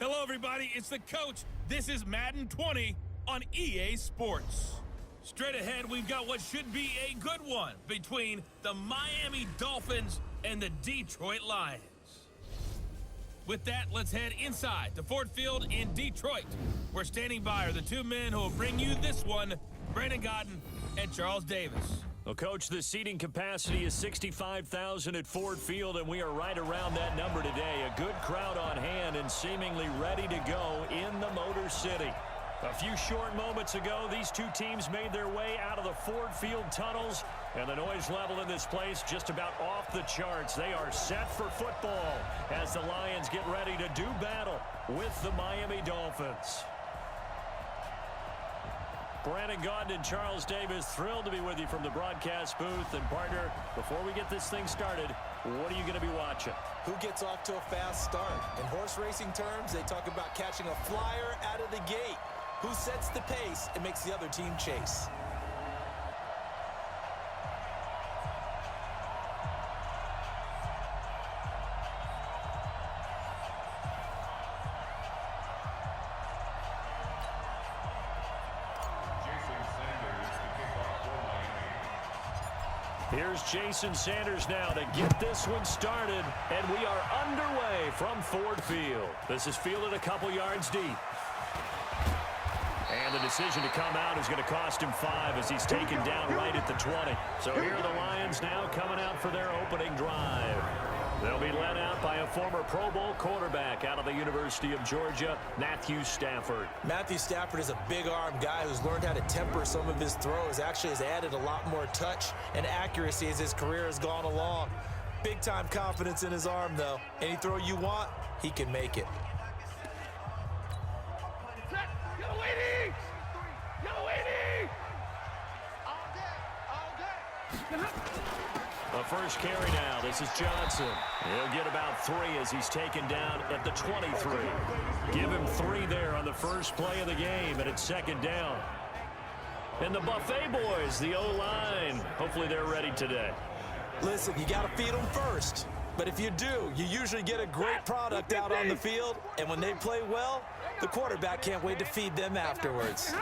Hello, everybody. It's the coach. This is Madden 20 on EA Sports. Straight ahead, we've got what should be a good one between the Miami Dolphins and the Detroit Lions. With that, let's head inside to Ford Field in Detroit. We're standing by are the two men who will bring you this one, Brandon Gaudin and Charles Davis. Well, Coach, the seating capacity is 65,000 at Ford Field, and we are right around that number today. A good crowd on hand and seemingly ready to go in the Motor City. A few short moments ago, these two teams made their way out of the Ford Field tunnels, and the noise level in this place just about off the charts. They are set for football as the Lions get ready to do battle with the Miami Dolphins. Brandon Gaudin and Charles Davis, thrilled to be with you from the broadcast booth. And partner, before we get this thing started, what are you going to be watching? Who gets off to a fast start? In horse racing terms, they talk about catching a flyer out of the gate. Who sets the pace and makes the other team chase? Here's Jason Sanders now to get this one started, and we are underway from Ford Field. This is fielded a couple yards deep. And the decision to come out is going to cost him 5 as he's taken down right at the 20. So here are the Lions now coming out for their opening drive. They'll be led out by a former Pro Bowl quarterback out of the University of Georgia, Matthew Stafford. Matthew Stafford is a big-arm guy who's learned how to temper some of his throws. Actually has added a lot more touch and accuracy as his career has gone along. Big-time confidence in his arm, though. Any throw you want, he can make it. The first carry now. This is Johnson. He'll get about 3 as he's taken down at the 23. Give him 3 there on the first play of the game, and it's second down. And the Buffet boys, the O-line, hopefully they're ready today. Listen, you got to feed them first. But if you do, you usually get a great product out on the field, and when they play well, the quarterback can't wait to feed them afterwards.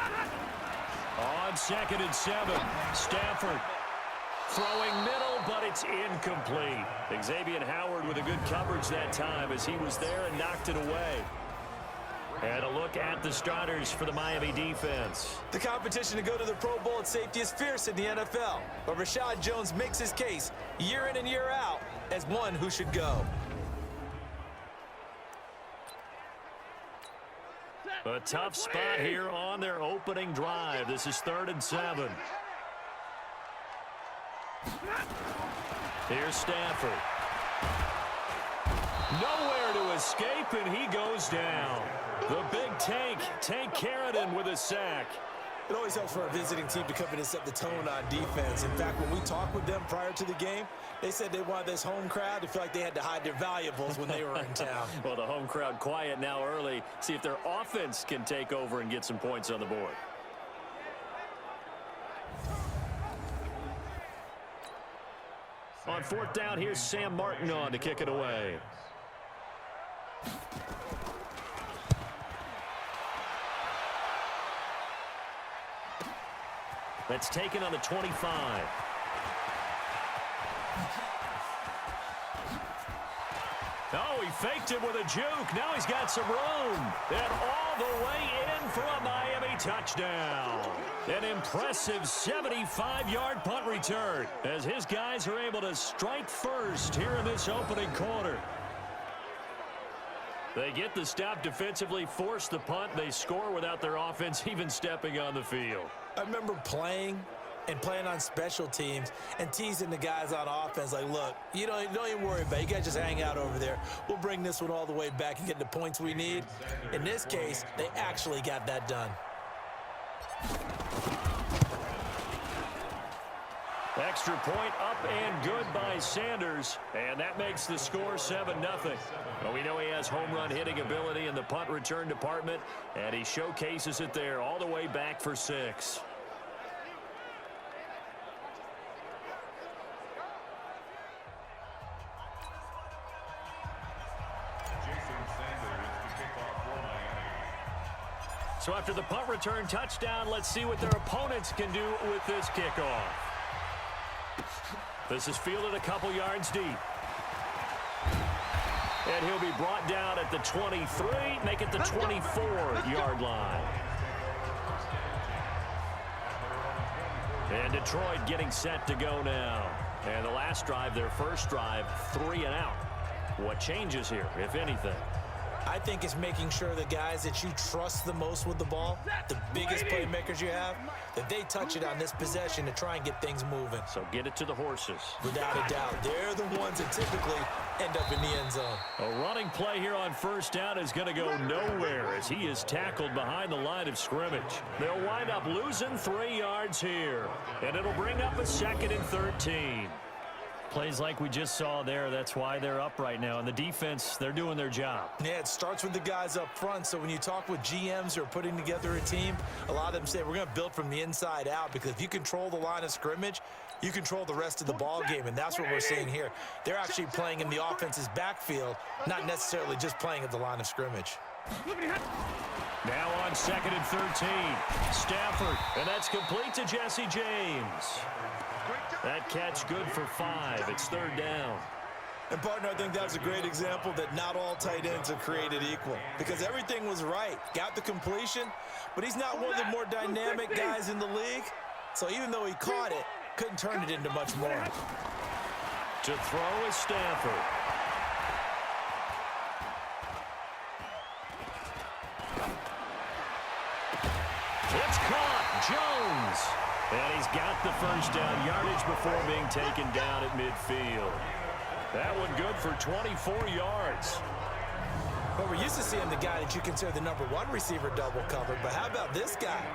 On 2nd and 7, Stafford throwing middle, but it's incomplete. Xavier Howard with a good coverage that time as he was there and knocked it away. And a look at the starters for the Miami defense. The competition to go to the Pro Bowl at safety is fierce in the NFL, but Rashad Jones makes his case year in and year out as one who should go. A tough spot here on their opening drive. This is 3rd and 7. Here's Stafford. Nowhere to escape, and he goes down. The big Tank Carradine with a sack. It always helps for a visiting team to come in and set the tone on defense. In fact, when we talked with them prior to the game, they said they wanted this home crowd to feel like they had to hide their valuables when they were in town. Well, the home crowd quiet now early. See if their offense can take over and get some points on the board. On 4th down, here's Sam Martin on to kick it away. That's taken on the 25. Oh, he faked it with a juke. Now he's got some room. And all the way in for a Miami touchdown. An impressive 75-yard punt return as his guys are able to strike first here in this opening quarter. They get the stop defensively, force the punt. They score without their offense even stepping on the field. I remember playing on special teams and teasing the guys on offense like, look, don't even worry about it. You guys just hang out over there. We'll bring this one all the way back and get the points we need. In this case, they actually got that done. Extra point up and good by Sanders, and that makes the score 7-0. Well, we know he has home run hitting ability in the punt return department, and he showcases it there all the way back for 6. So after the punt return touchdown, let's see what their opponents can do with this kickoff. This is fielded a couple yards deep. And he'll be brought down at the 23, make it the 24-yard line. And Detroit getting set to go now. And the last drive, their first drive, 3 and out. What changes here, if anything? I think it's making sure the guys that you trust the most with the ball, the biggest playmakers you have, that they touch it on this possession to try and get things moving. So get it to the horses. Without a doubt, they're the ones that typically end up in the end zone. A running play here on first down is going to go nowhere as he is tackled behind the line of scrimmage. They'll wind up losing 3 yards here, and it'll bring up a 2nd and 13. Plays like we just saw there, that's why they're up right now. And the defense, they're doing their job. Yeah, it starts with the guys up front. So when you talk with GMs who are putting together a team, a lot of them say we're going to build from the inside out, because if you control the line of scrimmage, you control the rest of the ball game, and that's what we're seeing here. They're actually playing in the offense's backfield, not necessarily just playing at the line of scrimmage. Now on 2nd and 13, Stafford, and that's complete to Jesse James. That catch good for 5. It's 3rd down. And, partner, I think that was a great example that not all tight ends are created equal, because everything was right. Got the completion, but he's not one of the more dynamic guys in the league. So even though he caught it, couldn't turn it into much more. To throw is Stafford. It's caught. Jones. And he's got the first down yardage before being taken down at midfield. That one good for 24 yards. But we're used to seeing the guy that you consider the #1 receiver double covered. But how about this guy?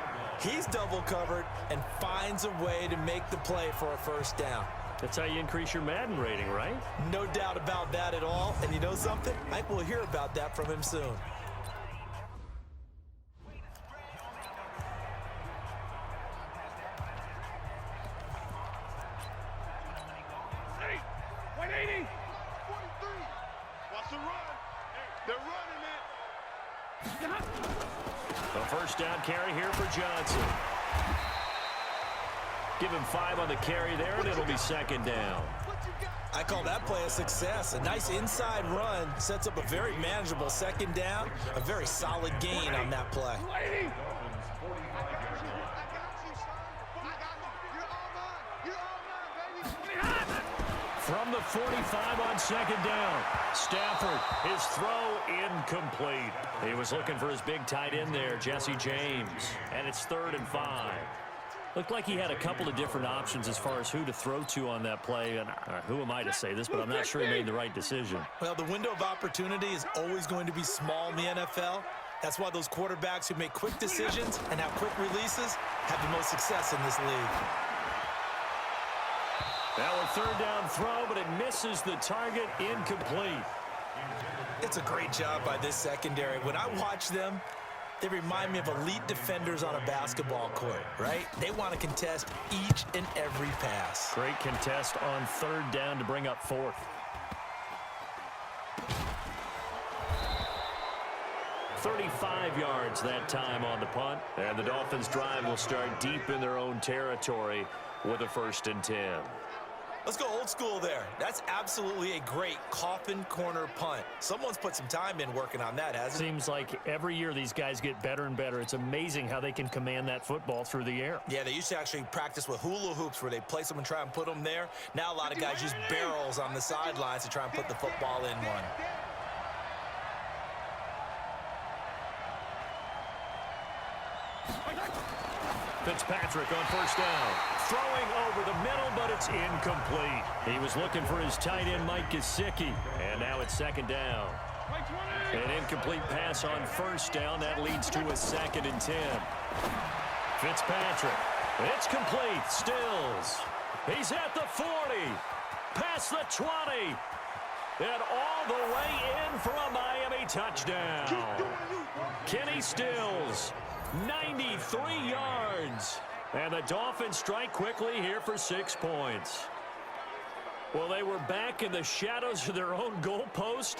He's double covered and finds a way to make the play for a first down. That's how you increase your Madden rating, right? No doubt about that at all. And you know something? I think we'll hear about that from him soon. A first down carry here for Johnson. Give him 5 on the carry there, and it'll be 2nd down. I call that play a success. A nice inside run sets up a very manageable 2nd down. A very solid gain on that play. From the 45 on 2nd down, Stafford, his throw incomplete. He was looking for his big tight end there, Jesse James, and it's 3rd and 5. Looked like he had a couple of different options as far as who to throw to on that play. And who am I to say this, but I'm not sure he made the right decision. Well, the window of opportunity is always going to be small in the NFL. That's why those quarterbacks who make quick decisions and have quick releases have the most success in this league. Now a 3rd down throw, but it misses the target, incomplete. It's a great job by this secondary. When I watch them, they remind me of elite defenders on a basketball court, right? They want to contest each and every pass. Great contest on 3rd down to bring up 4th. $35 yards that time on the punt. And the Dolphins' drive will start deep in their own territory with a 1st and 10. Let's go old school there. That's absolutely a great coffin corner punt. Someone's put some time in working on that, hasn't it? Seems like every year these guys get better and better. It's amazing how they can command that football through the air. Yeah, they used to actually practice with hula hoops where they place them and try and put them there. Now a lot of guys use barrels on the sidelines to try and put the football in one. Fitzpatrick on 1st down. Throwing over the middle, but it's incomplete. He was looking for his tight end, Mike Gesicki. And now it's 2nd down. An incomplete pass on 1st down. That leads to a 2nd and 10. Fitzpatrick. It's complete. Stills. He's at the 40. Past the 20. And all the way in for a Miami touchdown. Kenny Stills. 93 yards. And the Dolphins strike quickly here for 6 points. Well, they were back in the shadows of their own goalpost,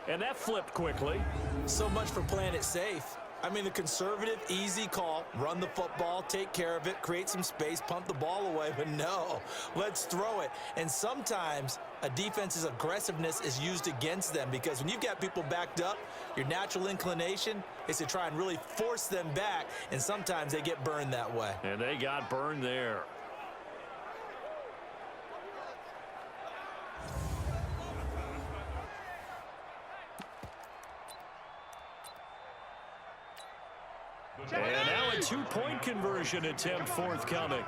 and that flipped quickly. So much for playing it safe. I mean, the conservative, easy call, run the football, take care of it, create some space, pump the ball away, but no, let's throw it. And sometimes a defense's aggressiveness is used against them because when you've got people backed up, your natural inclination is to try and really force them back, and sometimes they get burned that way. And they got burned there. And now a two-point conversion attempt forthcoming.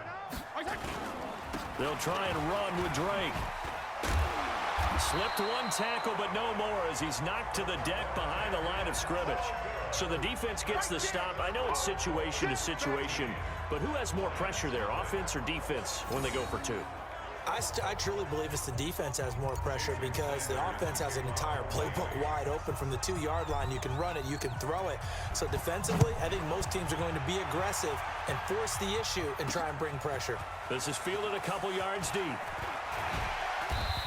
They'll try and run with Drake. Slipped one tackle, but no more as he's knocked to the deck behind the line of scrimmage. So the defense gets the stop. I know it's situation to situation, but who has more pressure there, offense or defense, when they go for two? I truly believe it's the defense has more pressure because the offense has an entire playbook wide open from the 2-yard line. You can run it, you can throw it. So defensively, I think most teams are going to be aggressive and force the issue and try and bring pressure. This is fielded a couple yards deep.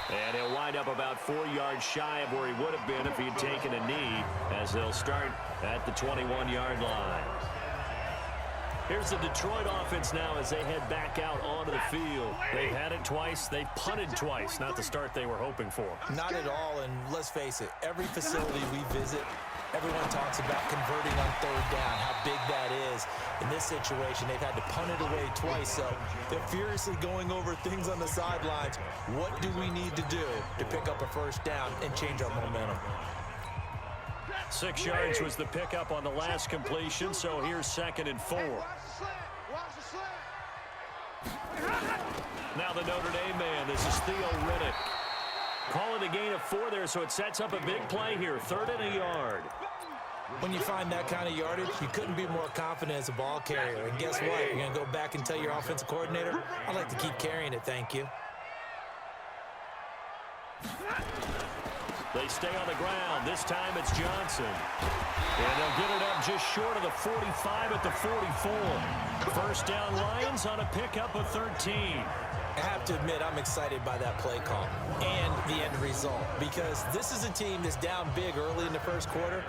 And he'll wind up about 4 yards shy of where he would have been if he had taken a knee, as they'll start at the 21-yard line. Here's the Detroit offense now as they head back out onto the field. They've had it twice. They've punted twice. Not the start they were hoping for. Not at all, and let's face it, every facility we visit, everyone talks about converting on third down, how big that is. In this situation, they've had to punt it away twice, so they're furiously going over things on the sidelines. What do we need to do to pick up a first down and change our momentum? 6 yards was the pickup on the last completion, so here's 2nd and 4. Now the Notre Dame man, this is Theo Riddick. Calling a gain of 4 there, so it sets up a big play here, 3rd and a yard. When you find that kind of yardage, you couldn't be more confident as a ball carrier. And guess what? You're going to go back and tell your offensive coordinator, I'd like to keep carrying it, thank you. They stay on the ground. This time it's Johnson. And they'll get it up just short of the 45 at the 44. First down Lions on a pickup of 13. I have to admit, I'm excited by that play call and the end result because this is a team that's down big early in the first quarter,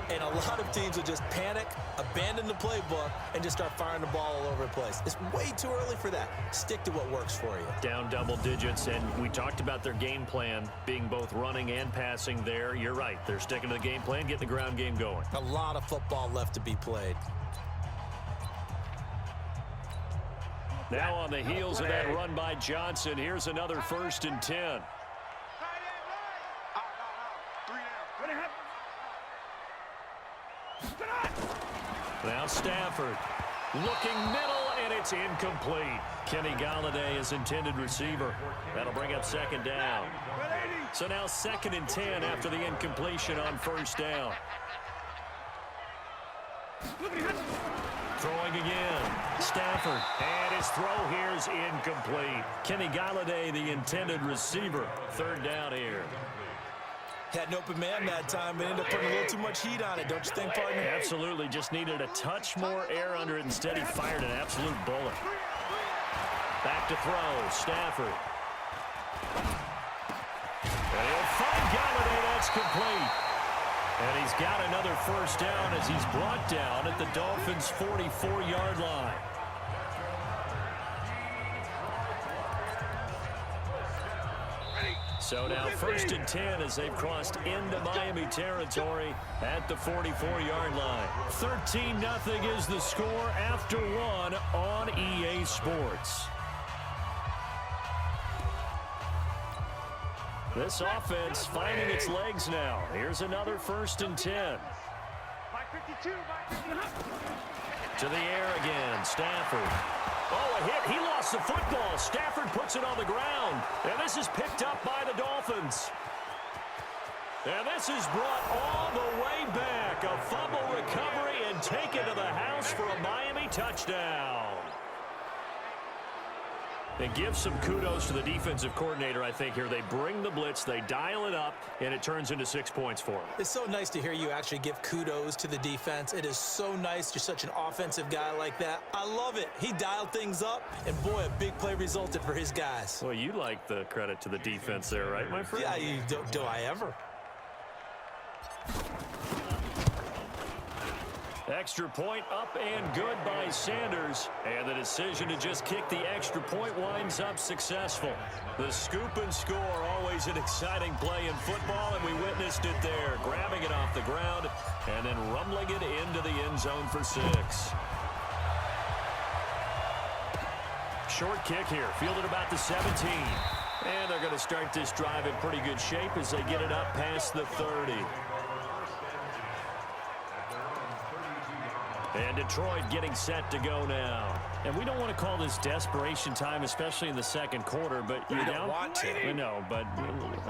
and a lot of teams will just panic, abandon the playbook, and just start firing the ball all over the place. It's way too early for that. Stick to what works for you. Down double digits, and we talked about their game plan being both running and passing there. You're right. They're sticking to the game plan, getting the ground game going. A lot of football left to be played. Now on the heels of that run by Johnson, here's another 1st and 10. Now Stafford looking middle, and it's incomplete. Kenny Golladay is intended receiver. That'll bring up 2nd down. So now 2nd and 10 after the incompletion on 1st down. Throwing again. Stafford. And his throw here is incomplete. Kenny Golladay, the intended receiver. 3rd down here. Had an open man that time, but ended up putting a little too much heat on it, don't you think, partner? Absolutely. Just needed a touch more air under it. Instead, he fired an absolute bullet. Back to throw. Stafford. And he'll find Golladay. That's complete. And he's got another 1st down as he's brought down at the Dolphins' 44-yard line. So now 1st and 10 as they've crossed into Miami territory at the 44-yard line. 13-0 is the score after 1 on EA Sports. This offense finding its legs now. Here's another 1st and 10. To the air again, Stafford. Oh, a hit. He lost the football. Stafford puts it on the ground. And this is picked up by the Dolphins. And this is brought all the way back. A fumble recovery and taken to the house for a Miami touchdown. And give some kudos to the defensive coordinator, I think, here. They bring the blitz, they dial it up, and it turns into 6 points for them. It's so nice to hear you actually give kudos to the defense. It is so nice. You're such an offensive guy like that. I love it. He dialed things up, and boy, a big play resulted for his guys. Well, you like the credit to the defense there, right, my friend? Yeah, do I ever? Extra point up and good by Sanders. And the decision to just kick the extra point winds up successful. The scoop and score, always an exciting play in football, and we witnessed it there. Grabbing it off the ground and then rumbling it into the end zone for 6. Short kick here, fielded about the 17. And they're going to start this drive in pretty good shape as they get it up past the 30. And Detroit getting set to go now. And we don't want to call this desperation time, especially in the second quarter, but you're down. Want to. I know, but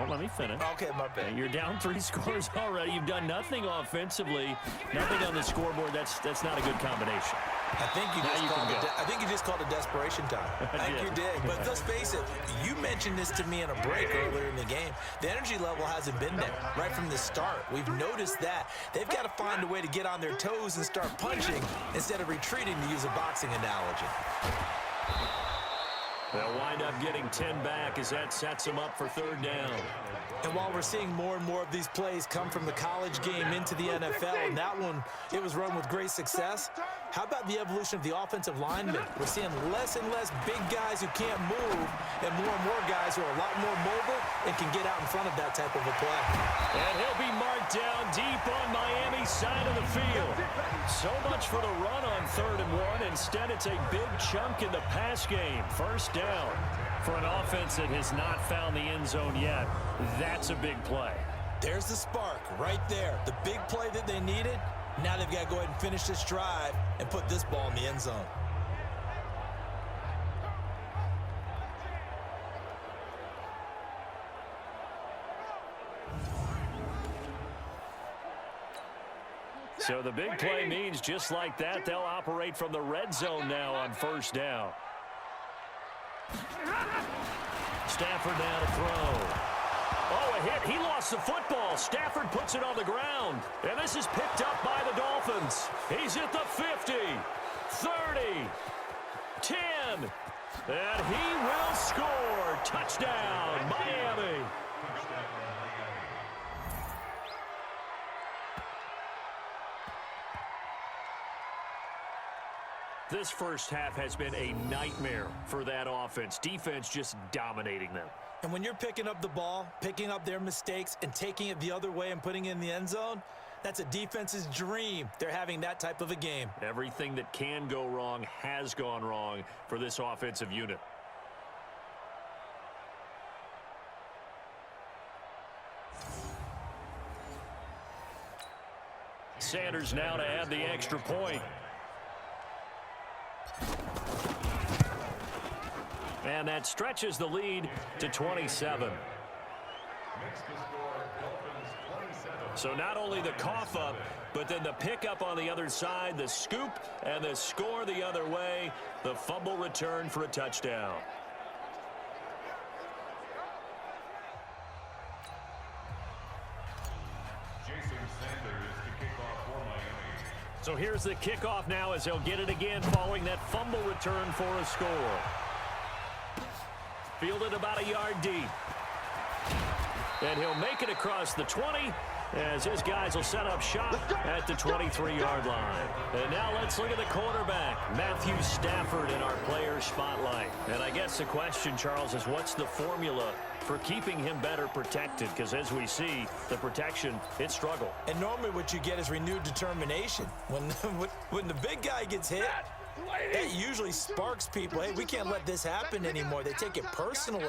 let me finish. Okay, my bad. You're down 3 scores already. You've done nothing offensively, nothing on the scoreboard. That's not a good combination. I think you just called it desperation time. I think you did. But let's face it, you mentioned this to me in a break earlier in the game. The energy level hasn't been there right from the start. We've noticed that. They've got to find a way to get on their toes and start punching instead of retreating, to use a boxing analogy. They'll wind up getting 10 back as that sets them up for 3rd down. And while we're seeing more and more of these plays come from the college game into the NFL, and that one, it was run with great success, how about the evolution of the offensive linemen? We're seeing less and less big guys who can't move and more guys who are a lot more mobile and can get out in front of that type of a play. And he'll be marked down deep on Miami's side of the field. So much for the run on 3rd and 1. Instead, it's a big chunk in the pass game. 1st down. For an offense that has not found the end zone yet, that's a big play. There's the spark right there. The big play that they needed. Now they've got to go ahead and finish this drive and put this ball in the end zone. So the big play means just like that, they'll operate from the red zone now on 1st down. Stafford now to throw. Oh, a hit. He lost the football. Stafford puts it on the ground. And this is picked up by the Dolphins. He's at the 50, 30, 10. And he will score. Touchdown, Miami. This first half has been a nightmare for that offense. Defense just dominating them. And when you're picking up the ball, picking up their mistakes, and taking it the other way and putting it in the end zone, that's a defense's dream. They're having that type of a game. Everything that can go wrong has gone wrong for this offensive unit. Sanders now to add the extra point. And that stretches the lead to 27. So not only the cough up, but then the pickup on the other side, the scoop, and the score the other way. The fumble return for a touchdown. So here's the kickoff now as they'll get it again following that fumble return for a score. Fielded about a yard deep. And he'll make it across the 20 as his guys will set up shop at the 23-yard line. And now let's look at the quarterback, Matthew Stafford, in our player spotlight. And I guess the question, Charles, is what's the formula for keeping him better protected? Because as we see, the protection, it struggled. And normally what you get is renewed determination. When the big guy gets hit, that usually sparks people. Hey, we can't let this happen anymore. They take it personally.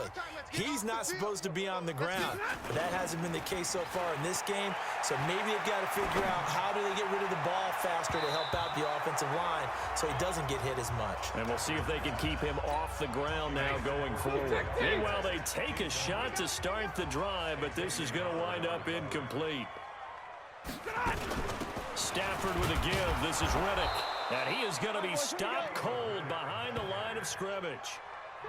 He's not supposed to be on the ground. But that hasn't been the case so far in this game. So maybe they've got to figure out how do they get rid of the ball faster to help out the offensive line so he doesn't get hit as much. And we'll see if they can keep him off the ground now going forward. Meanwhile, they take a shot to start the drive, but this is going to wind up incomplete. Stafford with a give. This is Riddick. And he is going to be stopped cold behind the line of scrimmage.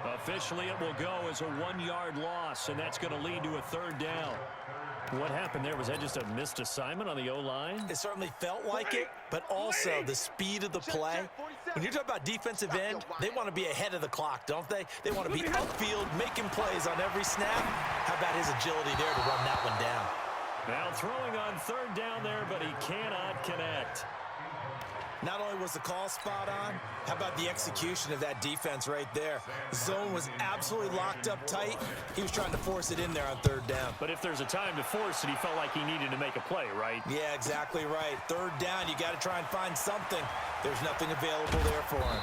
Officially, it will go as a 1-yard loss, and that's going to lead to a 3rd down. What happened there? Was that just a missed assignment on the O-line? It certainly felt like it, but also the speed of the play. When you're talking about defensive end, they want to be ahead of the clock, don't they? They want to be upfield, making plays on every snap. How about his agility there to run that one down? Now throwing on 3rd down there, but he cannot connect. Not only was the call spot on, how about the execution of that defense right there? The zone was absolutely locked up tight. He was trying to force it in there on third down. But if there's a time to force it, he felt like he needed to make a play, right? Yeah, exactly right. Third down, you got to try and find something. There's nothing available there for him.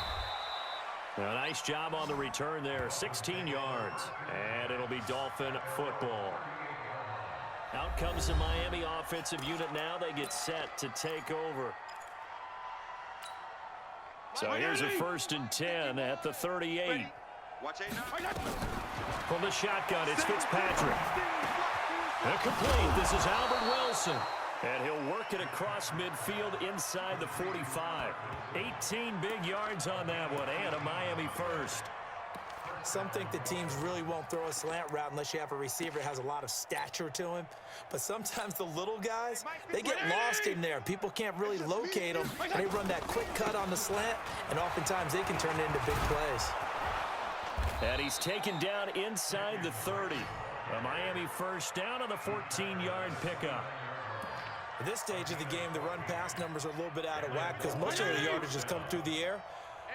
A nice job on the return there, 16 yards. And it'll be Dolphin football. Out comes the Miami offensive unit now. They get set to take over. So here's a 1st and 10 at the 38. From the shotgun, it's Fitzpatrick. Incomplete. This is Albert Wilson. And he'll work it across midfield inside the 45. 18 big yards on that one, and a Miami first. Some think the teams really won't throw a slant route unless you have a receiver that has a lot of stature to him. But sometimes the little guys, they get lost in there. People can't really locate them. And they run that quick cut on the slant, and oftentimes they can turn it into big plays. And he's taken down inside the 30. A Miami first down on the 14-yard pickup. At this stage of the game, the run-pass numbers are a little bit out of whack because most of the yardage has come through the air.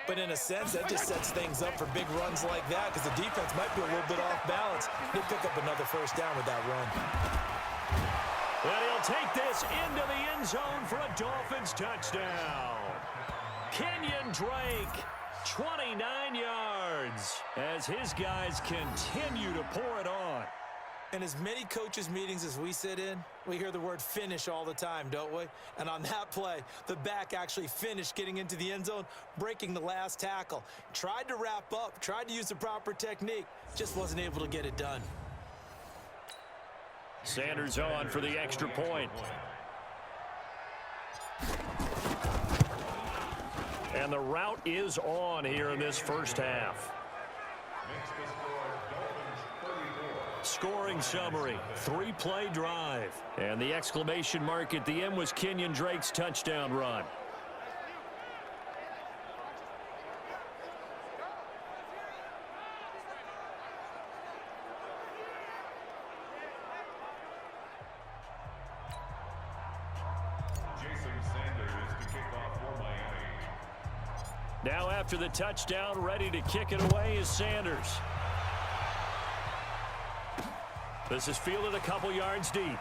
But in a sense, that just sets things up for big runs like that because the defense might be a little bit off balance. He'll pick up another first down with that run. And he'll take this into the end zone for a Dolphins touchdown. Kenyon Drake, 29 yards, as his guys continue to pour it on. In as many coaches' meetings as we sit in, we hear the word finish all the time, don't we? And on that play, the back actually finished getting into the end zone, breaking the last tackle. Tried to wrap up, tried to use the proper technique, just wasn't able to get it done. Sanders on for the extra point. And the route is on here in this first half. Scoring summary, 3-play drive. And the exclamation mark at the end was Kenyon Drake's touchdown run. Now after the touchdown, ready to kick it away is Sanders. This is fielded a couple yards deep.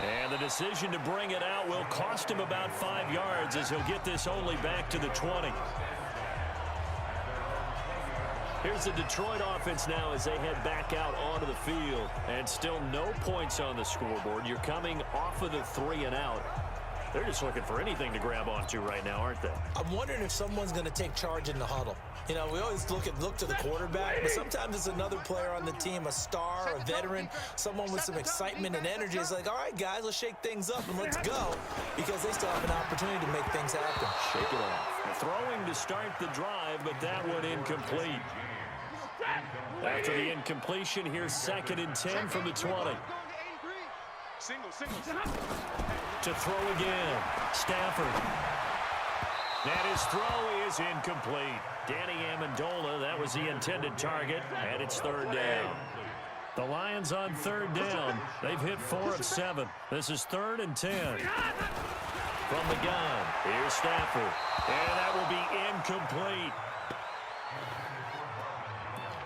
And the decision to bring it out will cost him about 5 yards as he'll get this only back to the 20. Here's the Detroit offense now as they head back out onto the field. And still no points on the scoreboard. You're coming off of the 3 and out. They're just looking for anything to grab onto right now, aren't they? I'm wondering if someone's going to take charge in the huddle. You know, we always look to the quarterback, but sometimes it's another player on the team, a star, a veteran, someone with some excitement and energy. It's like, all right, guys, let's shake things up and let's go, because they still have an opportunity to make things happen. Shake it off. Throwing to start the drive, but that one incomplete. After the incompletion, here's 2nd and 10 from the 20. To throw again, Stafford. And his throw is incomplete. Danny Amendola, that was the intended target, and it's 3rd down. The Lions on 3rd down. They've hit 4 of 7. This is 3rd and 10. From the gun, here's Stafford. And that will be incomplete.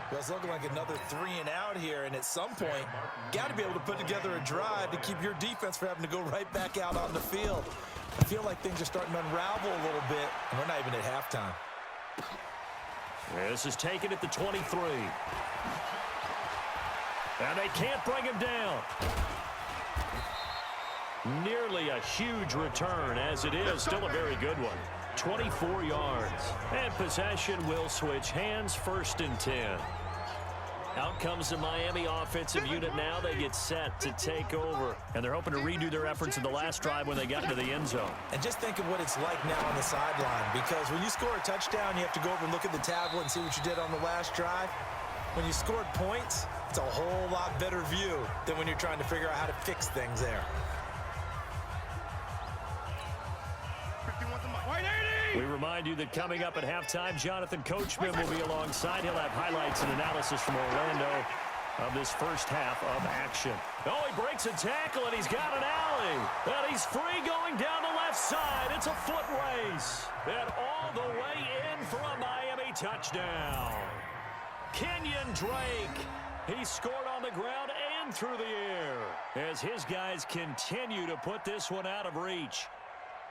Well, it's looking like another 3 and out here, and at some point, got to be able to put together a drive to keep your defense from having to go right back out on the field. I feel like things are starting to unravel a little bit, and we're not even at halftime. This is taken at the 23. And they can't bring him down. Nearly a huge return, as it is. Still a very good one. 24 yards. And possession will switch hands, 1st and 10. Out comes the Miami offensive unit now. They get set to take over. And they're hoping to redo their efforts in the last drive when they got into the end zone. And just think of what it's like now on the sideline, because when you score a touchdown, you have to go over and look at the tablet and see what you did on the last drive. When you scored points, it's a whole lot better view than when you're trying to figure out how to fix things there. We remind you that coming up at halftime, Jonathan Coachman will be alongside. He'll have highlights and analysis from Orlando of this first half of action. Oh, he breaks a tackle, and he's got an alley. And he's free going down the left left side. It's a foot race. And all the way in for a Miami touchdown. Kenyon Drake. He scored on the ground and through the air as his guys continue to put this one out of reach.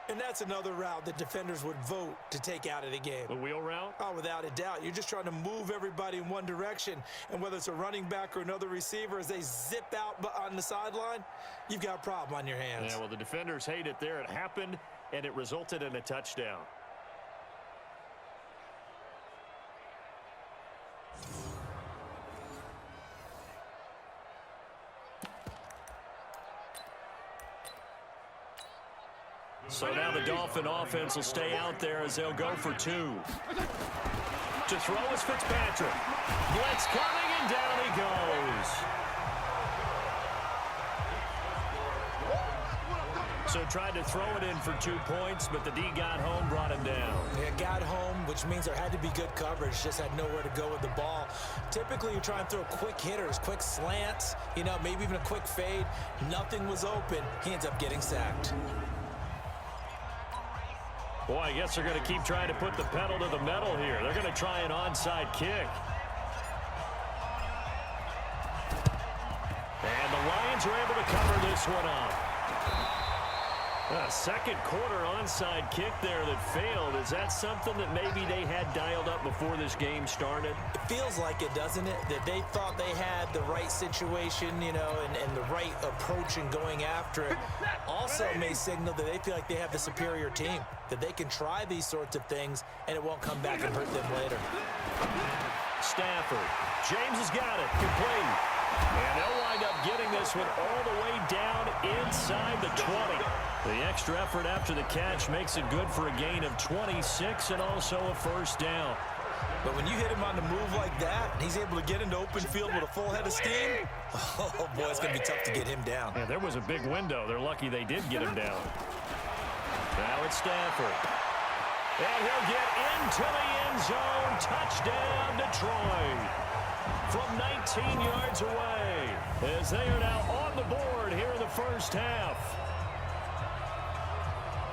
And that's another route that defenders would vote to take out of the game. The wheel route? Oh, without a doubt. You're just trying to move everybody in one direction. And whether it's a running back or another receiver, as they zip out on the sideline, you've got a problem on your hands. Yeah, well, the defenders hate it there. It happened, and it resulted in a touchdown. So now the Dolphin offense will stay out there as they'll go for 2. To throw is Fitzpatrick. Blitz coming, and down he goes. So tried to throw it in for 2 points, but the D got home, brought him down. Yeah, got home, which means there had to be good coverage. Just had nowhere to go with the ball. Typically, you try and throw quick hitters, quick slants, maybe even a quick fade. Nothing was open. He ends up getting sacked. Boy, I guess they're going to keep trying to put the pedal to the metal here. They're going to try an onside kick. And the Lions are able to cover this one up. A second quarter onside kick there that failed. Is that something that maybe they had dialed up before this game started? It feels like it, doesn't it? That they thought they had the right situation, and the right approach in going after it. Also may signal that they feel like they have the superior team, that they can try these sorts of things, and it won't come back and hurt them later. Stafford. James has got it. Complete. And they'll wind up getting this one all the way down inside the 20. The extra effort after the catch makes it good for a gain of 26 and also a first down. But when you hit him on the move like that, and he's able to get into open field with a full head of steam, oh, boy, it's going to be tough to get him down. Yeah, there was a big window. They're lucky they did get him down. Now it's Stafford. And he'll get into the end zone. Touchdown, Detroit. From 19 yards away, as they are now on the board here in the first half.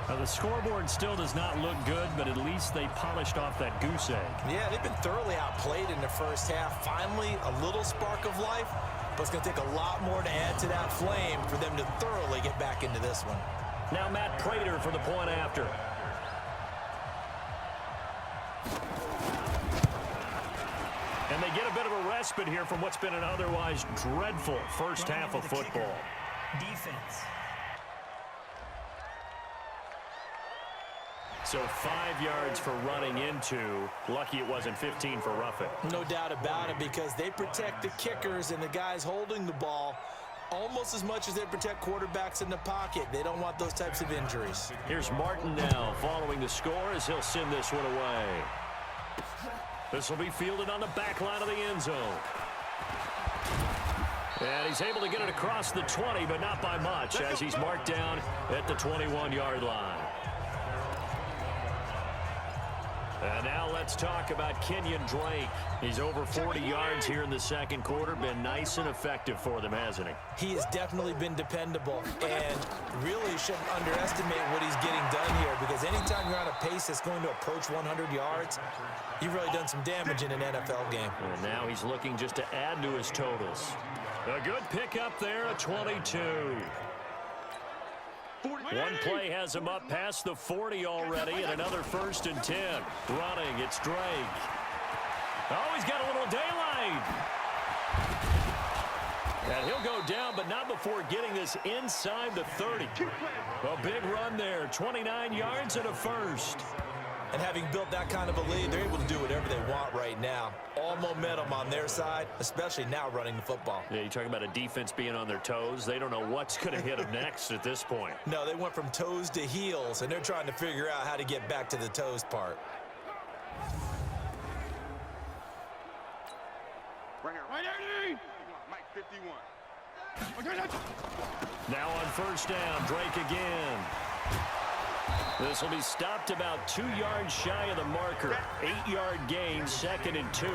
Now, the scoreboard still does not look good, but at least they polished off that goose egg. Yeah, they've been thoroughly outplayed in the first half. Finally, a little spark of life, but it's going to take a lot more to add to that flame for them to thoroughly get back into this one. Now Matt Prater for the point after. And they get a bit of a respite here from what's been an otherwise dreadful first half of football. Defense. So 5 yards for running into. Lucky it wasn't 15 for roughing. No doubt about it, because they protect the kickers and the guys holding the ball almost as much as they protect quarterbacks in the pocket. They don't want those types of injuries. Here's Martin now following the score as he'll send this one away. This will be fielded on the back line of the end zone. And he's able to get it across the 20, but not by much, as he's marked down at the 21-yard line. And now let's talk about Kenyon Drake. He's over 40 yards here in the second quarter. Been nice and effective for them, hasn't he? He has definitely been dependable, and really shouldn't underestimate what he's getting done here, because anytime you're on a pace that's going to approach 100 yards, you've really done some damage in an NFL game. And now he's looking just to add to his totals. A good pickup there, a 22. One play has him up past the 40 already, and another 1st and 10. Running, it's Drake. Oh, he's got a little daylight. And he'll go down, but not before getting this inside the 30. A big run there, 29 yards and a first. And having built that kind of a lead, they're able to do whatever they want right now. All momentum on their side, especially now running the football. Yeah, you talk about a defense being on their toes. They don't know what's going to hit them next at this point. No, they went from toes to heels, and they're trying to figure out how to get back to the toes part. Right here. Mike 51. Now on first down, Drake again. This will be stopped about 2 yards shy of the marker. 8-yard gain, 2nd and 2.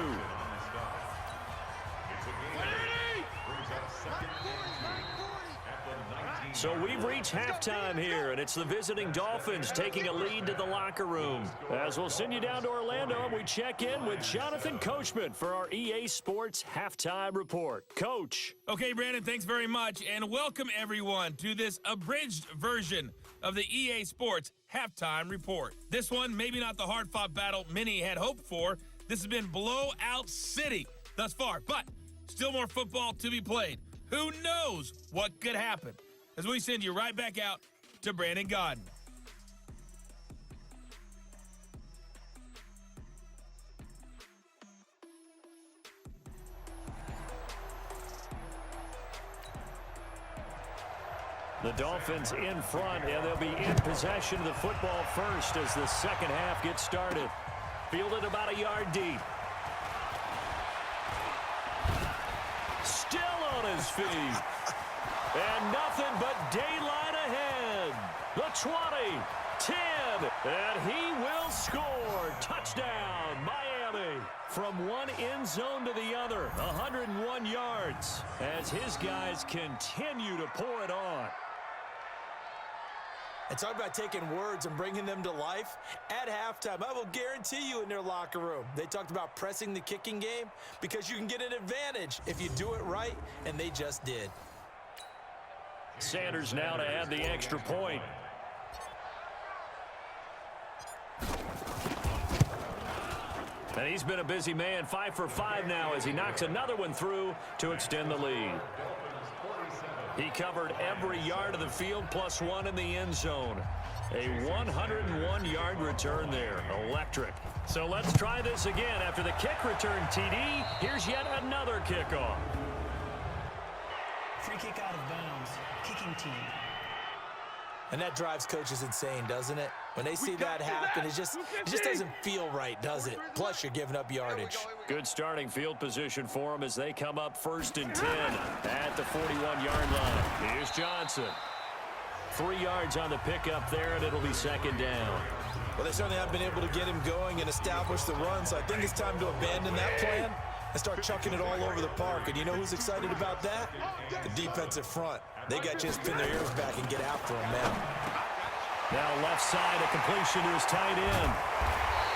So we've reached halftime here, and it's the visiting Dolphins taking a lead to the locker room. As we'll send you down to Orlando, and we check in with Jonathan Coachman for our EA Sports Halftime Report. Coach. Okay, Brandon, thanks very much, and welcome everyone to this abridged version of the EA Sports Halftime Report. This one, maybe not the hard-fought battle many had hoped for. This has been blowout city thus far, but still more football to be played. Who knows what could happen? As we send you right back out to Brandon Gaudin. The Dolphins in front, and they'll be in possession of the football first as the second half gets started. Fielded about a yard deep. Still on his feet. And nothing but daylight ahead. The 20, 10, and he will score. Touchdown, Miami. From one end zone to the other, 101 yards, as his guys continue to pour it on. And talk about taking words and bringing them to life. At halftime, I will guarantee you in their locker room, they talked about pressing the kicking game because you can get an advantage if you do it right, and they just did. Sanders now to add the extra point. And he's been a busy man, 5 for 5 now as he knocks another one through to extend the lead. He covered every yard of the field plus one in the end zone. A 101-yard return there. Electric. So let's try this again. After the kick return, TD, here's yet another kickoff. Free kick out of bounds. Kicking team. And that drives coaches insane, doesn't it? When they see that happen, it just doesn't feel right, does it? Plus, you're giving up yardage. Good starting field position for them as they come up 1st and 10 at the 41-yard line. Here's Johnson. 3 yards on the pickup there, and it'll be second down. Well, they certainly haven't been able to get him going and establish the run, so I think it's time to abandon that plan and start chucking it all over the park. And you know who's excited about that? The defensive front. They got to just pin their ears back and get after him now. Now left side, a completion to his tight end.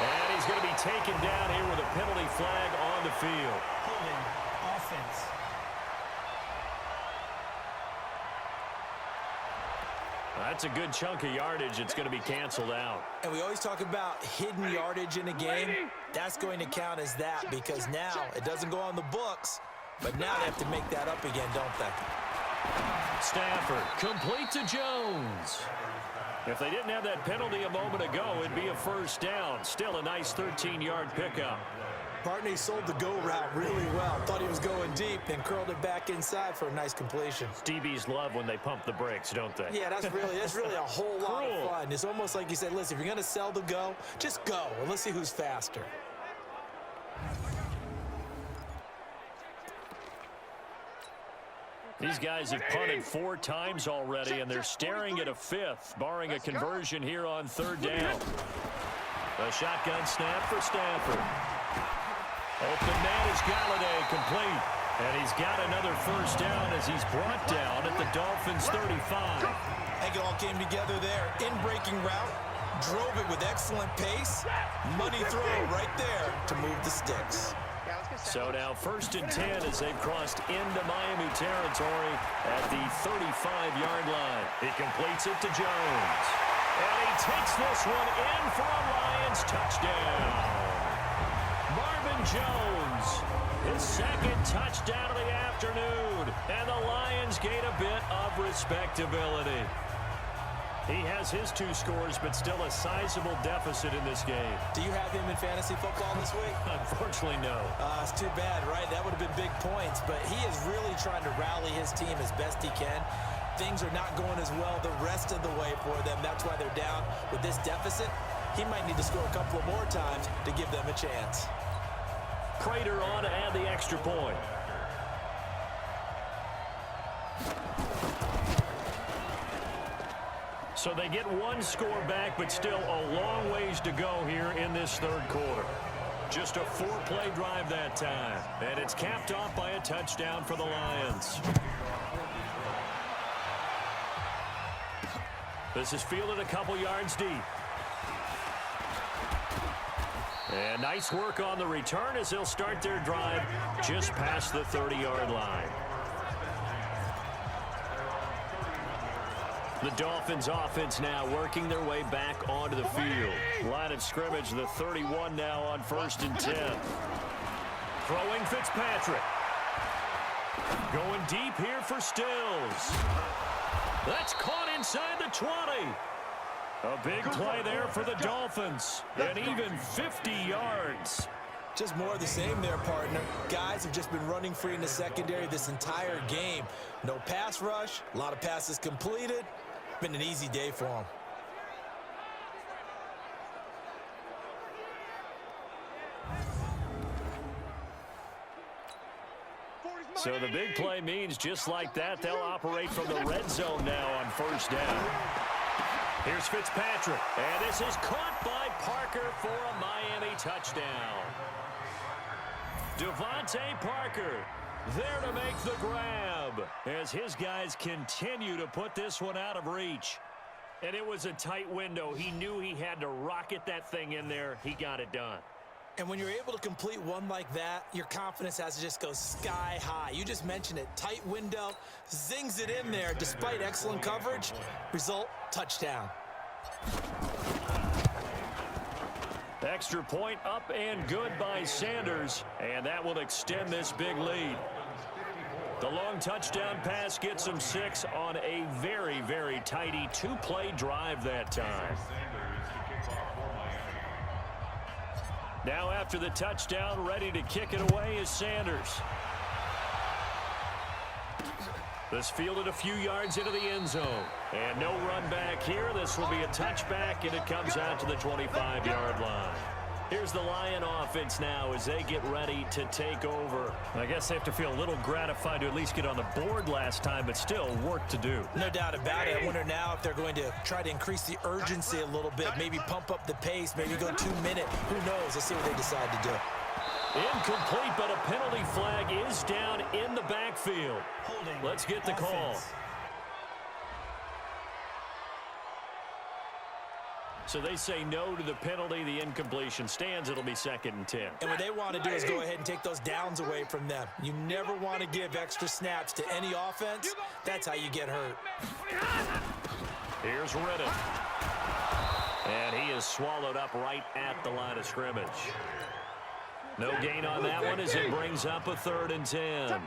And he's going to be taken down here with a penalty flag on the field. Holding offense. That's a good chunk of yardage. It's going to be canceled out. And we always talk about hidden yardage in a game. That's going to count as that because now it doesn't go on the books, but now they have to make that up again, don't they? Stafford complete to Jones. If they didn't have that penalty a moment ago, it'd be a first down. Still a nice 13-yard pickup. Partney sold the go route really well. Thought he was going deep, then curled it back inside for a nice completion. DBs love when they pump the brakes, don't they? Yeah, that's really a whole lot of fun. It's almost like you said, listen, if you're going to sell the go, just go, and let's see who's faster. These guys have punted 4 times already, and they're staring at a 5th, barring a conversion here on 3rd down. A shotgun snap for Stafford. Open man is Galladay, complete. And he's got another first down as he's brought down at the Dolphins' 35. I think it all came together there. In-breaking route, drove it with excellent pace. Money throw right there to move the sticks. So now 1st and 10 as they've crossed into Miami territory at the 35-yard line. He completes it to Jones. And he takes this one in for a Lions touchdown. Marvin Jones, his 2nd touchdown of the afternoon. And the Lions gain a bit of respectability. He has his 2 scores, but still a sizable deficit in this game. Do you have him in fantasy football this week? Unfortunately, no. It's too bad, right? That would have been big points, but he is really trying to rally his team as best he can. Things are not going as well the rest of the way for them. That's why they're down with this deficit. He might need to score a couple of more times to give them a chance. Prater on to add the extra point. So they get 1 score back, but still a long ways to go here in this 3rd quarter. Just a 4-play drive that time. And it's capped off by a touchdown for the Lions. This is fielded a couple yards deep. And nice work on the return as they'll start their drive just past the 30-yard line. The Dolphins offense now working their way back onto the field. Line of scrimmage, the 31 now on 1st and 10. Throwing Fitzpatrick. Going deep here for Stills. That's caught inside the 20. A big play there for the Dolphins. And even 50 yards. Just more of the same there, partner. Guys have just been running free in the secondary this entire game. No pass rush, a lot of passes completed. Been an easy day for them. So the big play means just like that, they'll operate from the red zone now on 1st down. Here's Fitzpatrick, and this is caught by Parker for a Miami touchdown. Devontae Parker there to make the grab as his guys continue to put this one out of reach. And it was a tight window. He knew he had to rocket that thing in there. He got it done. And when you're able to complete one like that, your confidence has to just go sky high. You just mentioned it. Tight window, zings it in there despite excellent coverage. Result, touchdown. Extra point up and good by Sanders, and that will extend this big lead. The long touchdown pass gets them 6 on a very, very tidy 2-play drive that time. Now after the touchdown, ready to kick it away is Sanders. This fielded a few yards into the end zone. And no run back here. This will be a touchback, and it comes out to the 25-yard line. Here's the Lion offense now as they get ready to take over. I guess they have to feel a little gratified to at least get on the board last time, but still work to do. No doubt about it. I wonder now if they're going to try to increase the urgency a little bit, maybe pump up the pace, maybe go 2 minute. Who knows? Let's see what they decide to do. Incomplete, but a penalty flag is down in the backfield. Holding. Let's get the call. So they say no to the penalty. The incompletion stands. It'll be 2nd and 10. And what they want to do is go ahead and take those downs away from them. You never want to give extra snaps to any offense. That's how you get hurt. Here's Riddick. And he is swallowed up right at the line of scrimmage. No gain on that one as it brings up a 3rd and 10.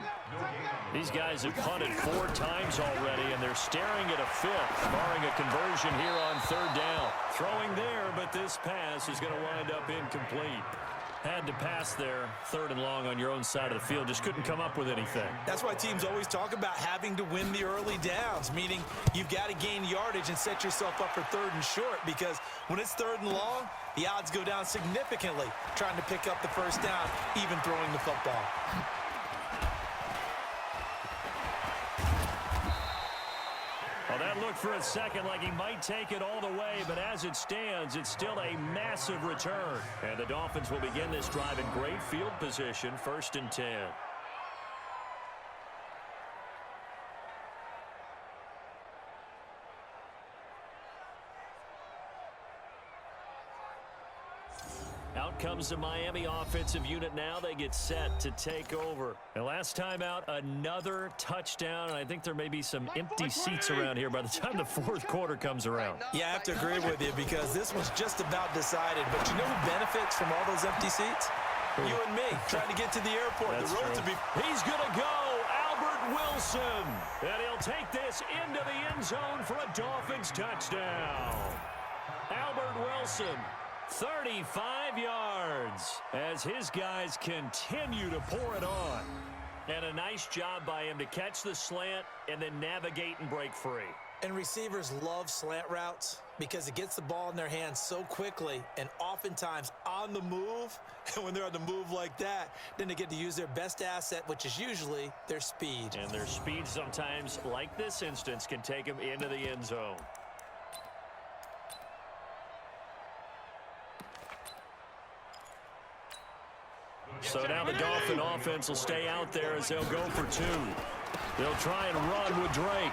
These guys have punted 4 times already, and they're staring at a 5th, barring a conversion here on 3rd down. Throwing there, but this pass is going to wind up incomplete. Had to pass there, 3rd and long on your own side of the field. Just couldn't come up with anything. That's why teams always talk about having to win the early downs, meaning you've got to gain yardage and set yourself up for 3rd and short, because when it's 3rd and long, the odds go down significantly trying to pick up the 1st down, even throwing the football. Well, that looked for a second like he might take it all the way, but as it stands, it's still a massive return. And the Dolphins will begin this drive in great field position, 1st and 10. Out comes the Miami offensive unit now. They get set to take over. And last time out, another touchdown. And I think there may be some empty seats around here by the time the 4th quarter comes around. Yeah, I have to agree with you because this was just about decided. But you know who benefits from all those empty seats? You and me, trying to get to the airport. That's the road true. to be... He's going to go, Albert Wilson. And he'll take this into the end zone for a Dolphins touchdown. Albert Wilson, 35 yards as his guys continue to pour it on. And a nice job by him to catch the slant and then navigate and break free. And receivers love slant routes because it gets the ball in their hands so quickly and oftentimes on the move. And when they're on the move like that, then they get to use their best asset, which is usually their speed. And their speed sometimes, like this instance, can take them into the end zone. So now the Dolphin offense will stay out there as they'll go for 2. They'll try and run with Drake.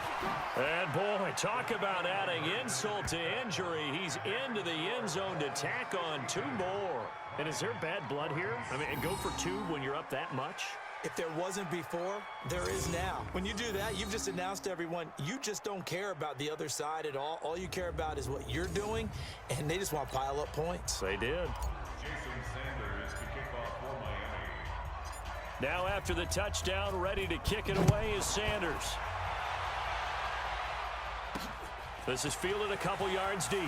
And, boy, talk about adding insult to injury. He's into the end zone to tack on 2 more. And is there bad blood here? I mean, and go for 2 when you're up that much? If there wasn't before, there is now. When you do that, you've just announced to everyone, you just don't care about the other side at all. All you care about is what you're doing, and they just want to pile up points. They did. Now after the touchdown, ready to kick it away is Sanders. This is fielded a couple yards deep.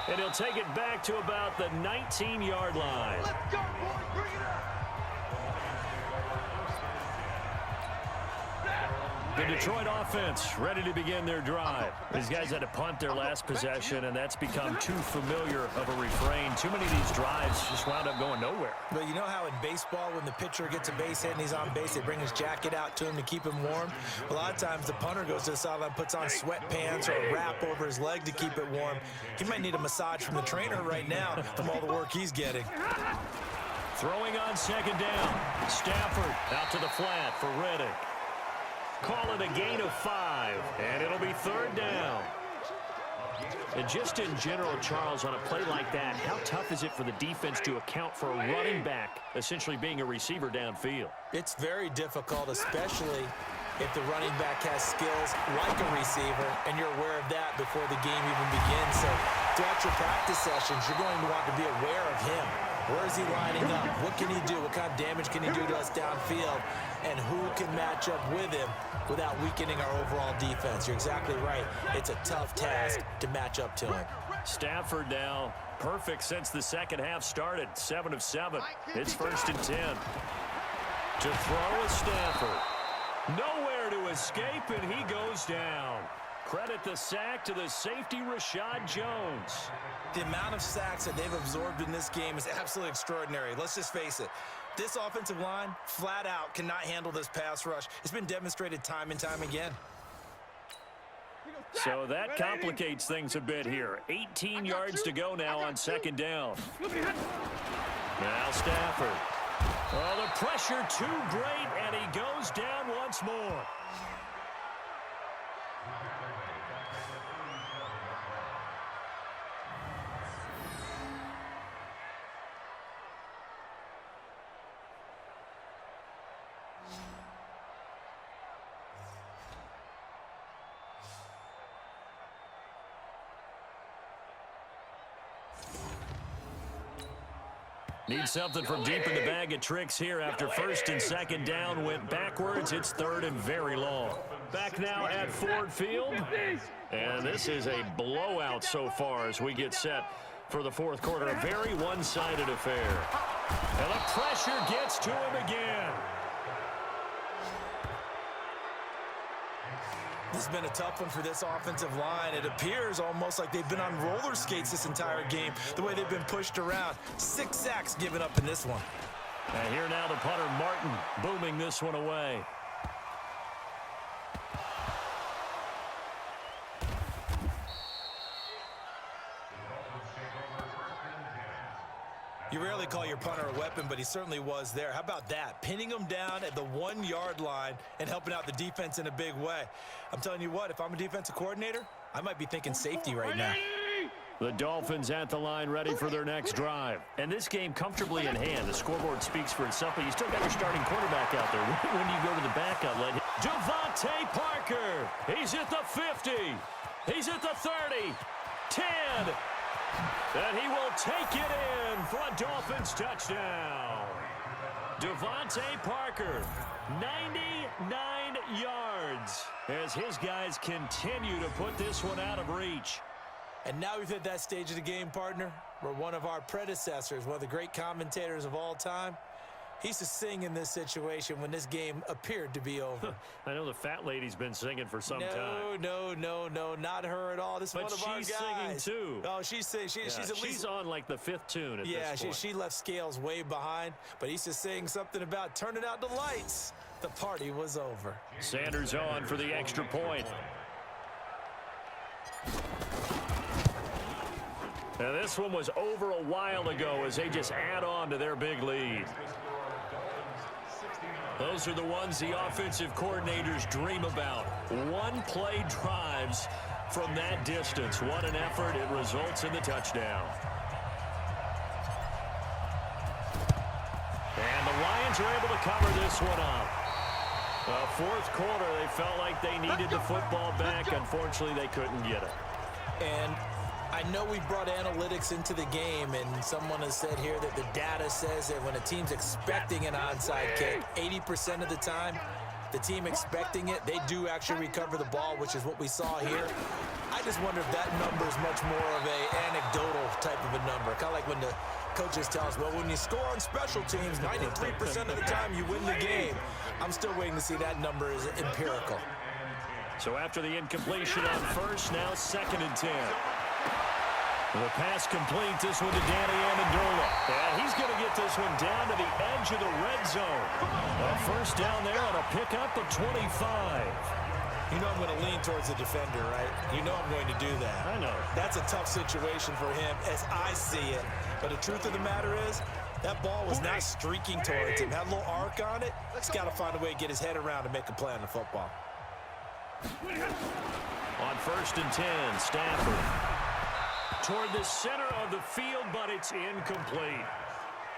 And he'll take it back to about the 19-yard line. Let's go, boys. Bring it up. The Detroit offense ready to begin their drive. These guys had to punt their last possession, and that's become too familiar of a refrain. Too many of these drives just wound up going nowhere. But you know how in baseball, when the pitcher gets a base hit and he's on base, they bring his jacket out to him to keep him warm? A lot of times the punter goes to the sideline, puts on sweatpants or a wrap over his leg to keep it warm. He might need a massage from the trainer right now from all the work he's getting. Throwing on second down. Stafford out to the flat for Reddick. Call it a gain of 5, and it'll be 3rd down. And just in general, Charles, on a play like that, how tough is it for the defense to account for a running back essentially being a receiver downfield? It's very difficult, especially if the running back has skills like a receiver, and you're aware of that before the game even begins. So throughout your practice sessions, you're going to want to be aware of him. Where is he lining up? What can he do? What kind of damage can he do to us downfield? And who can match up with him without weakening our overall defense? You're exactly right. It's a tough task to match up to him. Stafford now perfect since the second half started. 7 of 7. It's 1st and 10. To throw is Stafford. Nowhere to escape, and he goes down. Credit the sack to the safety, Rashad Jones. The amount of sacks that they've absorbed in this game is absolutely extraordinary. Let's just face it. This offensive line, flat out, cannot handle this pass rush. It's been demonstrated time and time again. So that complicates things a bit here. 18 yards to go now on second down. Now Stafford. Oh, the pressure too great, and he goes down once more. Need something from deep in the bag of tricks here after 1st and 2nd down went backwards. It's 3rd and very long. Back now at Ford Field. And this is a blowout so far as we get set for the 4th quarter. A very one-sided affair. And the pressure gets to him again. This has been a tough one for this offensive line. It appears almost like they've been on roller skates this entire game, the way they've been pushed around. 6 sacks given up in this one. And here now the punter, Martin, booming this one away. You rarely call your punter a weapon, but he certainly was there. How about that? Pinning him down at the 1-yard line and helping out the defense in a big way. I'm telling you what, if I'm a defensive coordinator, I might be thinking safety right now. The Dolphins at the line ready for their next drive. And this game comfortably in hand. The scoreboard speaks for itself, but you still got your starting quarterback out there. When you go to the backup, let him. Devontae Parker. He's at the 50. He's at the 30. 10. And he will take it in for a Dolphins touchdown. Devontae Parker, 99 yards, as his guys continue to put this one out of reach. And now we've hit that stage of the game, partner, where one of our predecessors, one of the great commentators of all time, he used to sing in this situation when this game appeared to be over. I know the fat lady's been singing for some time. No, not her at all. This is one of our guys. But she's singing too. Oh, she's singing. She's at least. She's on like the 5th tune at this point. She left Scales way behind, but he used to sing something about turning out the lights. The party was over. Sanders on for the extra point. Now this one was over a while ago as they just add on to their big lead. Those are the ones the offensive coordinators dream about. One-play drives from that distance. What an effort. It results in the touchdown. And the Lions are able to cover this one up. Fourth quarter, they felt like they needed the football back. Unfortunately, they couldn't get it. And I know we brought analytics into the game, and someone has said here that the data says that when a team's expecting an onside kick, 80% of the time, the team expecting it, they do actually recover the ball, which is what we saw here. I just wonder if that number is much more of a anecdotal type of a number. Kind of like when the coaches tell us, well, when you score on special teams, 93% of the time you win the game. I'm still waiting to see that number is empirical. So after the incompletion on first, now 2nd and 10. The pass complete, this one to Danny Amendola. And he's going to get this one down to the edge of the red zone. A first down there on a pickup of 25. You know I'm going to lean towards the defender, right? You know I'm going to do that. I know. That's a tough situation for him as I see it. But the truth of the matter is, that ball was not streaking towards him. Had a little arc on it. He's got to find a way to get his head around and make a play on the football. On 1st and 10, Stafford. Toward the center of the field, but it's incomplete.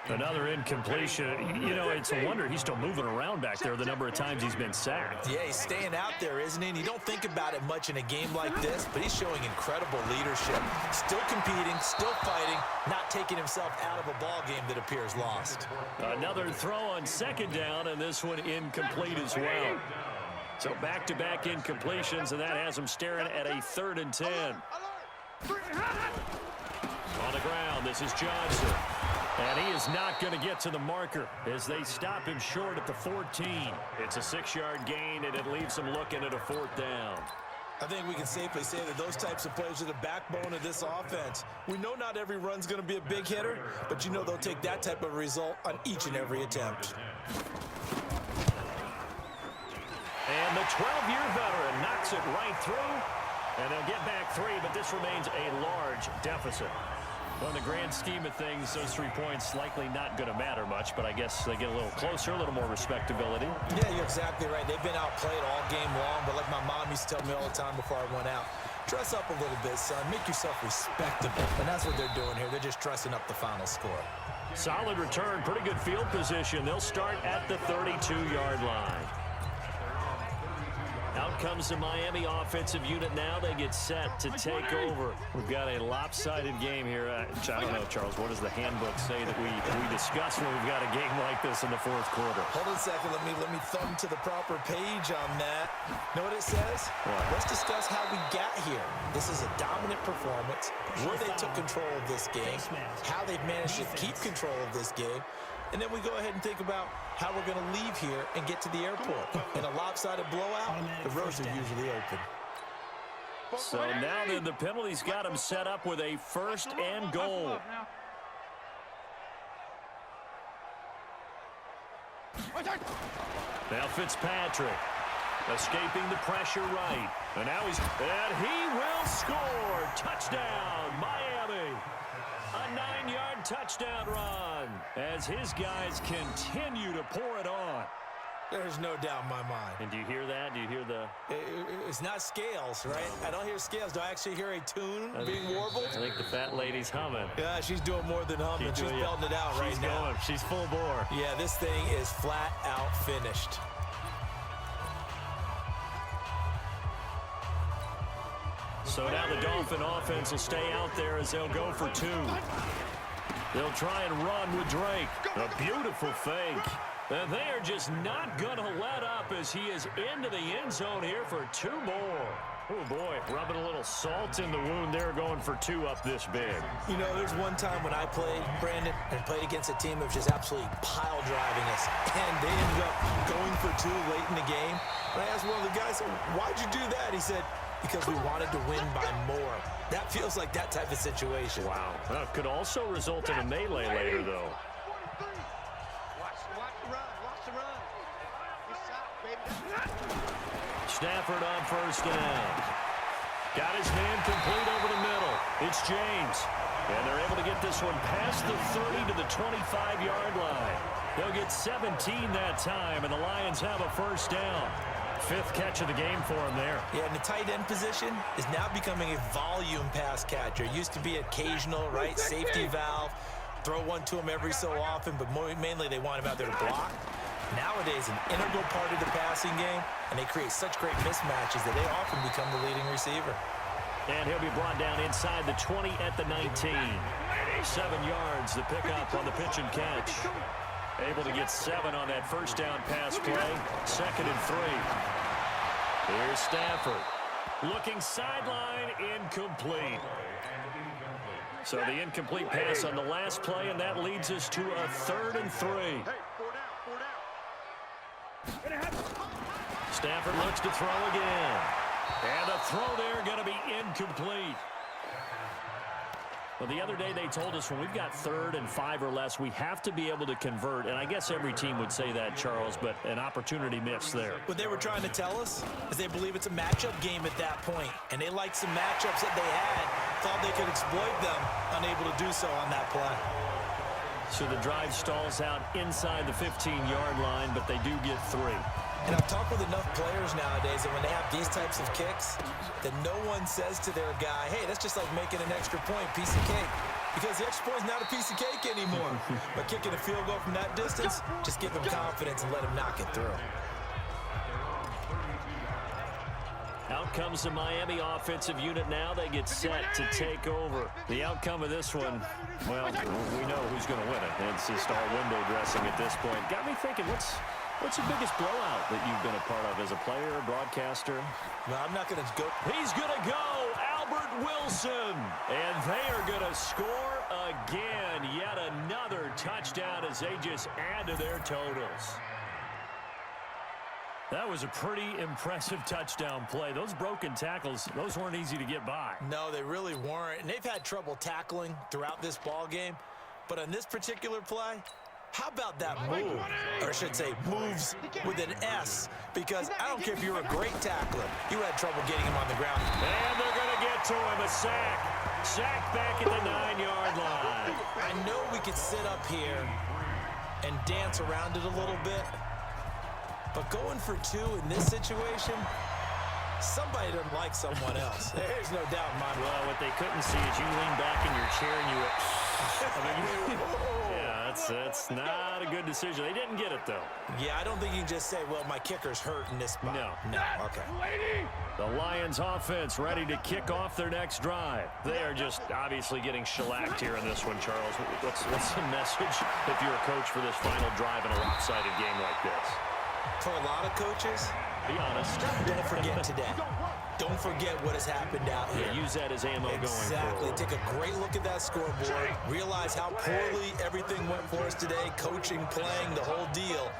Another incompletion. You know, it's a wonder he's still moving around back there the number of times he's been sacked. Yeah, he's staying out there, isn't he? And you don't think about it much in a game like this, but he's showing incredible leadership. Still competing, still fighting, not taking himself out of a ball game that appears lost. Another throw on 2nd down, and this one incomplete as well. So back-to-back incompletions, and that has him staring at a 3rd and 10. On the ground, this is Johnson. And he is not going to get to the marker as they stop him short at the 14. It's a 6-yard gain, and it leaves him looking at a 4th down. I think we can safely say that those types of plays are the backbone of this offense. We know not every run's going to be a big hitter, but you know they'll take that type of result on each and every attempt. And the 12-year veteran knocks it right through. And they'll get back 3, but this remains a large deficit. Well, in the grand scheme of things, those 3 points likely not going to matter much, but I guess they get a little closer, a little more respectability. Yeah, you're exactly right. They've been outplayed all game long, but like my mom used to tell me all the time before I went out, dress up a little bit, son. Make yourself respectable. And that's what they're doing here. They're just dressing up the final score. Solid return, pretty good field position. They'll start at the 32-yard line. Out comes the Miami offensive unit now. They get set to take over. We've got a lopsided game here. I don't know, Charles, what does the handbook say that we discuss when we've got a game like this in the 4th quarter? Hold on a second. Let me thumb to the proper page on that. Know what it says? What? Let's discuss how we got here. This is a dominant performance, where they took control of this game, how they've managed to keep control of this game, and then we go ahead and think about how we're going to leave here and get to the airport. In a lopsided blowout, the roads are usually open. So now then the penalty's got him set up with a 1st and goal. Now Fitzpatrick escaping the pressure right. And now he will score. Touchdown, Miami. A 9-yard touchdown run as his guys continue to pour it on. There's no doubt in my mind. And do you hear that? Do you hear the... It's not scales, right? I don't hear scales. Do I actually hear a tune being warbled? I think the fat lady's humming. Yeah, she's doing more than humming. She's belting it out right now. She's full bore. Yeah, this thing is flat out finished. So now the Dolphin offense will stay out there as they'll go for 2. They'll try and run with Drake. A beautiful fake. And they are just not going to let up as he is into the end zone here for 2 more. Oh, boy, rubbing a little salt in the wound there, going for 2 up this big. You know, there's one time when I played, Brandon, and played against a team that was just absolutely pile driving us, and they ended up going for 2 late in the game. And I asked one of the guys, why'd you do that? He said, because we wanted to win by more. That feels like that type of situation. Wow. Well, it could also result in a melee later, though. Stafford on 1st down. Got his man complete over the middle. It's James. And they're able to get this one past the 30 to the 25-yard line. They'll get 17 that time, and the Lions have a first down. 5th catch of the game for him there. Yeah, and the tight end position is now becoming a volume pass catcher. It used to be occasional, right, safety valve. Throw one to him every so often, but mainly they want him out there to block. Nowadays, an integral part of the passing game, and they create such great mismatches that they often become the leading receiver. And he'll be brought down inside the 20 at the 19. 7 yards, the pickup on the pitch and catch. Able to get 7 on that first down pass play. 2nd and 3. Here's Stafford. Looking sideline, incomplete. So the incomplete pass on the last play, and that leads us to a 3rd and 3. Stafford looks to throw again. And the throw there going to be incomplete. Well, the other day they told us when we've got 3rd and 5 or less, we have to be able to convert. And I guess every team would say that, Charles, but an opportunity missed there. What they were trying to tell us is they believe it's a matchup game at that point. And they liked some matchups that they had, thought they could exploit them, unable to do so on that play. So the drive stalls out inside the 15-yard line, but they do get 3. And I've talked with enough players nowadays that when they have these types of kicks, that no one says to their guy, hey, that's just like making an extra point, piece of cake. Because the extra point is not a piece of cake anymore. But kicking a field goal from that distance, just give them confidence and let them knock it through. Out comes the Miami offensive unit now. They get set to take over. The outcome of this one, well, we know who's going to win it. It's just all window dressing at this point. Got me thinking, what's the biggest blowout that you've been a part of as a player, broadcaster? No, I'm not going to go. He's going to go, Albert Wilson. And they are going to score again. Yet another touchdown as they just add to their totals. That was a pretty impressive touchdown play. Those broken tackles, those weren't easy to get by. No, they really weren't. And they've had trouble tackling throughout this ball game. But on this particular play, how about that move? Or I should say moves with an S. Because I don't care if you're a great tackler. You had trouble getting him on the ground. And they're going to get to him. A sack. Sack back at the 9-yard line. I know we could sit up here and dance around it a little bit. But going for 2 in this situation, somebody doesn't like someone else. There's no doubt in my mind. Well, what they couldn't see is you lean back in your chair and you went, yeah, that's not a good decision. They didn't get it, though. Yeah, I don't think you can just say, well, my kicker's hurt in this spot. No, okay. The Lions offense ready to kick off their next drive. They are just obviously getting shellacked here in this one, Charles. What's the message if you're a coach for this final drive in a lopsided game like this? For a lot of coaches, be honest. Don't forget today. Don't forget what has happened out here. Yeah, use that as ammo going forward. Exactly. Take a great look at that scoreboard. Realize how poorly everything went for us today. Coaching, playing, the whole deal.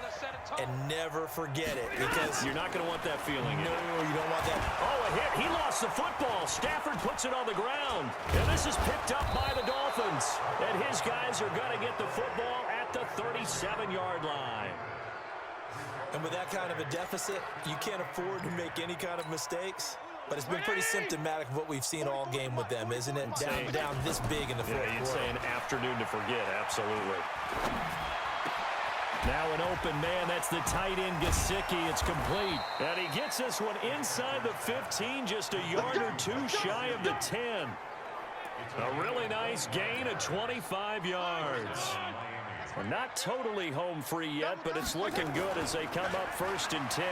And never forget it. Because you're not going to want that feeling. No, you don't want that. Oh, a hit. He lost the football. Stafford puts it on the ground. And this is picked up by the Dolphins. And his guys are going to get the football at the 37-yard line. And with that kind of a deficit, you can't afford to make any kind of mistakes. But it's been pretty symptomatic of what we've seen all game with them, isn't it? Down this big in the fourth quarter. You'd say an afternoon to forget, absolutely. Now an open man, that's the tight end Gesicki. It's complete. And he gets this one inside the 15, just a yard or 2 shy of the 10. A really nice gain of 25 yards. Well, not totally home free yet, but it's looking good as they come up 1st and 10.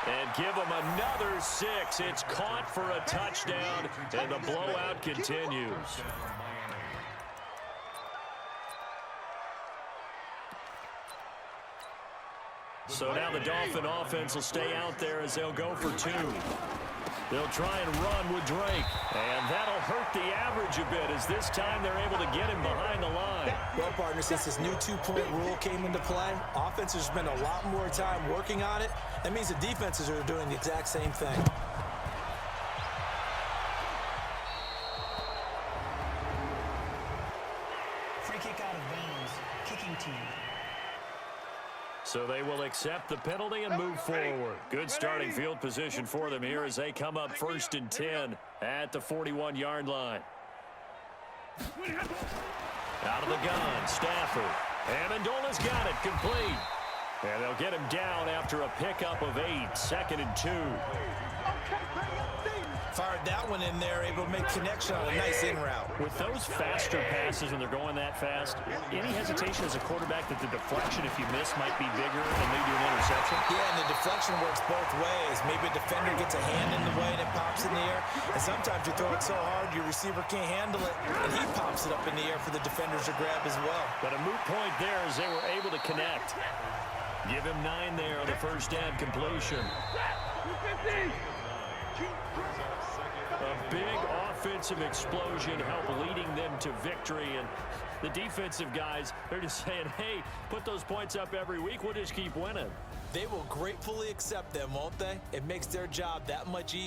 And give them another 6. It's caught for a touchdown, and the blowout continues. So now the Dolphin offense will stay out there as they'll go for 2. They'll try and run with Drake. And that'll hurt the average a bit as this time they're able to get him behind the line. Well, partner, since this new 2-point rule came into play, offenses spend a lot more time working on it. That means the defenses are doing the exact same thing. Free kick out of bounds. Kicking team. So they will accept the penalty and move forward. Good starting field position for them here as they come up 1st and 10 at the 41-yard line. Out of the gun, Stafford. Amendola's got it, complete. And they'll get him down after a pickup of 8, 2nd and 2. Fired that one in there, able to make connection on a nice in route. With those faster passes when they're going that fast, any hesitation as a quarterback that the deflection, if you miss, might be bigger and lead to an interception? Yeah, and the deflection works both ways. Maybe a defender gets a hand in the way and it pops in the air. And sometimes you throw it so hard your receiver can't handle it, and he pops it up in the air for the defenders to grab as well. But a moot point there as they were able to connect. Give him 9 there on the first down completion. A big offensive explosion helped leading them to victory. And the defensive guys, they're just saying, hey, put those points up every week. We'll just keep winning. They will gratefully accept them, won't they? It makes their job that much easier.